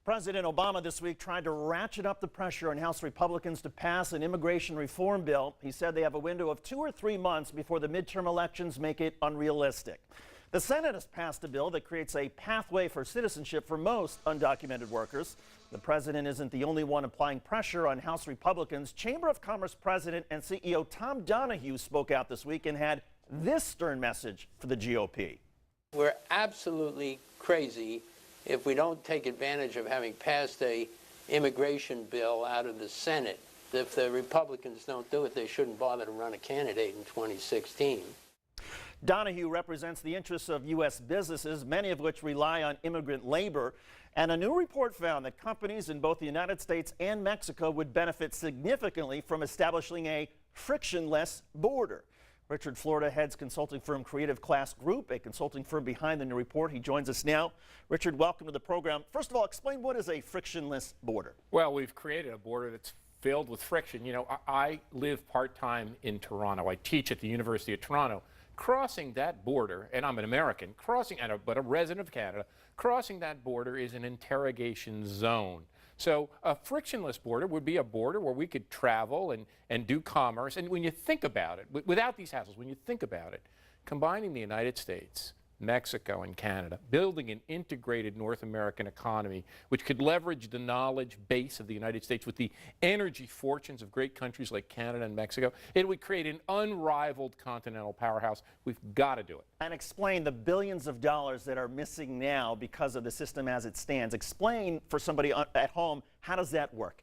President Obama this week tried to ratchet up the pressure on House Republicans to pass an immigration reform bill. He said they have a window of 2 or 3 months before the midterm elections make it unrealistic. The Senate has passed a bill that creates a pathway for citizenship for most undocumented workers. The president isn't the only one applying pressure on House Republicans. Chamber of Commerce President and CEO Tom Donahue spoke out this week and had this stern message for the GOP. We're absolutely crazy if we don't take advantage of having passed a immigration bill out of the Senate. If the Republicans don't do it, they shouldn't bother to run a candidate in 2016. Donahue represents the interests of U.S. businesses, many of which rely on immigrant labor. And a new report found that companies in both the United States and Mexico would benefit significantly from establishing a frictionless border. Richard Florida heads consulting firm Creative Class Group, a consulting firm behind the new report. He joins us now. Richard, welcome to the program. First of all, explain what is a frictionless border? Well, we've created a border that's filled with friction. You know, I live part-time in Toronto. I teach at the University of Toronto. Crossing that border, and I'm an American, but a resident of Canada, crossing that border is an interrogation zone. So a frictionless border would be a border where we could travel and do commerce. And when you think about it, without these hassles, when you think about it, combining the United States, Mexico, and Canada, building an integrated North American economy which could leverage the knowledge base of the United States with the energy fortunes of great countries like Canada and Mexico, it would create an unrivaled continental powerhouse. We've got to do it. And explain the billions of dollars that are missing now because of the system as it stands. Explain for somebody at home, how does that work?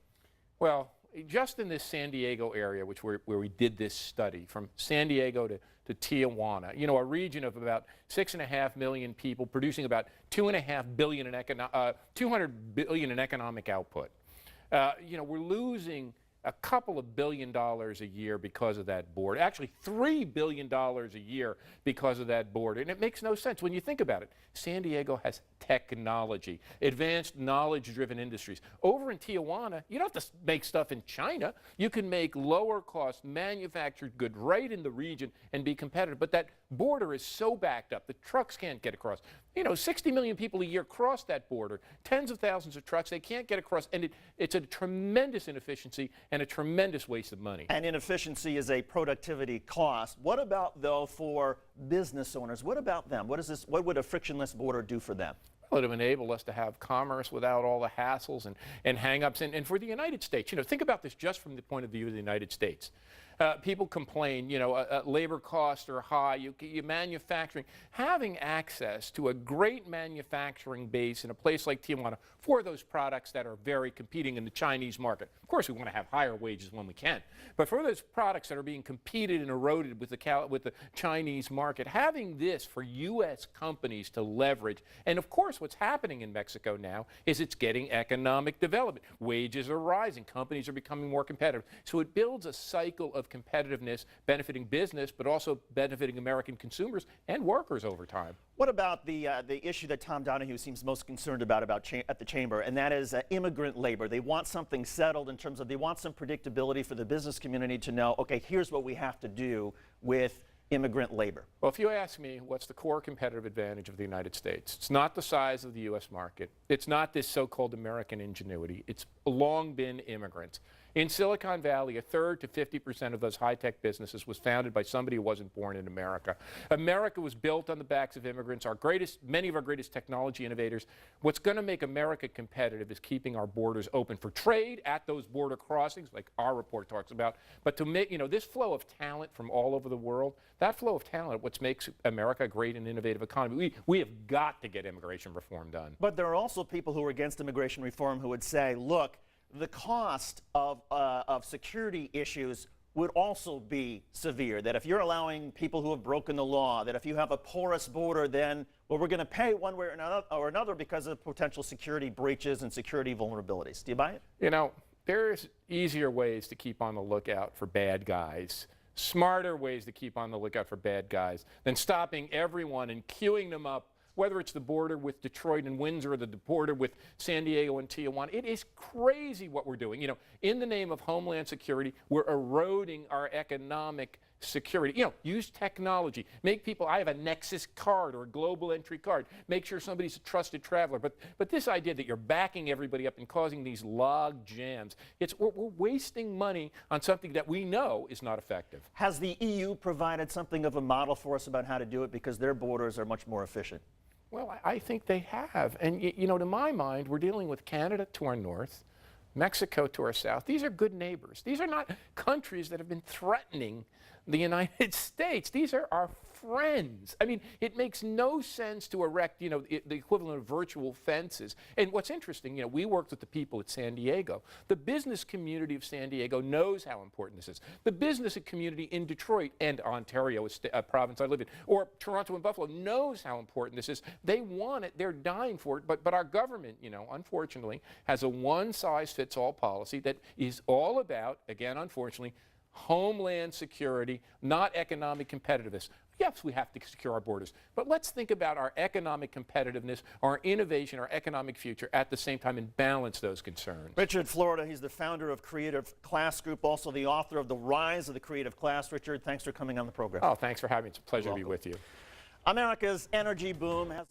Well, just in this San Diego area, where we did this study, from San Diego to Tijuana, you know, a region of about 6.5 million people producing about 200 billion in economic output. You know, we're losing a couple of $1 billion a year because of that border. Actually, $3 billion a year because of that border. And it makes no sense when you think about it. San Diego has technology, advanced knowledge-driven industries. Over in Tijuana, you don't have to make stuff in China. You can make lower-cost manufactured goods right in the region and be competitive. But that border is so backed up, the trucks can't get across. You know, 60 million people a year cross that border, tens of thousands of trucks, they can't get across, and it's a tremendous inefficiency and a tremendous waste of money. And inefficiency is a productivity cost. What about, though, for business owners? What about them? What would a frictionless border do for them? Well, it would enable us to have commerce without all the hassles and hang-ups. And for the United States, you know, think about this just from the point of view of the United States. People complain, you know, labor costs are high, you manufacturing. Having access to a great manufacturing base in a place like Tijuana for those products that are very competing in the Chinese market. Of course, we want to have higher wages when we can. But for those products that are being competed and eroded with the Chinese market, having this for U.S. companies to leverage, and of course what's happening in Mexico now is it's getting economic development. Wages are rising, companies are becoming more competitive. So it builds a cycle of competitiveness benefiting business, but also benefiting American consumers and workers over time. What about the issue that Tom Donahue seems most concerned about at the Chamber, and that is immigrant labor? They want something settled in terms of they want some predictability for the business community to know, okay, here's what we have to do with immigrant labor. Well, if you ask me, what's the core competitive advantage of the United States? It's not the size of the U.S. market. It's not this so-called American ingenuity. It's long been immigrants. In Silicon Valley, 1/3 to 50% of those high-tech businesses was founded by somebody who wasn't born in America. America was built on the backs of immigrants. Many of our greatest technology innovators. What's going to make America competitive is keeping our borders open for trade at those border crossings, like our report talks about. But to make, you know, this flow of talent from all over the world, that flow of talent, what makes America a great and innovative economy. We have got to get immigration reform done. But there are also people who are against immigration reform who would say, look, the cost of security issues would also be severe, that if you're allowing people who have broken the law, that if you have a porous border, then, well, we're going to pay one way or another because of potential security breaches and security vulnerabilities. Do you buy it? You know, there's easier ways to keep on the lookout for bad guys, smarter ways to keep on the lookout for bad guys than stopping everyone and queuing them up, whether it's the border with Detroit and Windsor or the border with San Diego and Tijuana. It is crazy what we're doing. You know, in the name of Homeland Security, we're eroding our economic security. You know, use technology. Make people, I have a Nexus card or a global entry card. Make sure somebody's a trusted traveler. But this idea that you're backing everybody up and causing these log jams, we're wasting money on something that we know is not effective. Has the EU provided something of a model for us about how to do it because their borders are much more efficient? Well, I think they have. And, you know, to my mind, we're dealing with Canada to our north, Mexico to our south. These are good neighbors. These are not countries that have been threatening the United States. These are our friends. I mean, it makes no sense to erect, you know, the equivalent of virtual fences. And what's interesting, you know, we worked with the people at San Diego. The business community of San Diego knows how important this is. The business community in Detroit and Ontario, a province I live in, or Toronto and Buffalo knows how important this is. They want it. They're dying for it. But our government, you know, unfortunately, has a one-size-fits-all policy that is all about, again, unfortunately, homeland security, not economic competitiveness. Yes, we have to secure our borders, but let's think about our economic competitiveness, our innovation, our economic future at the same time and balance those concerns. Richard Florida, he's the founder of Creative Class Group, also the author of The Rise of the Creative Class. Richard, thanks for coming on the program. Oh, thanks for having me. It's a pleasure to be with you. America's energy boom has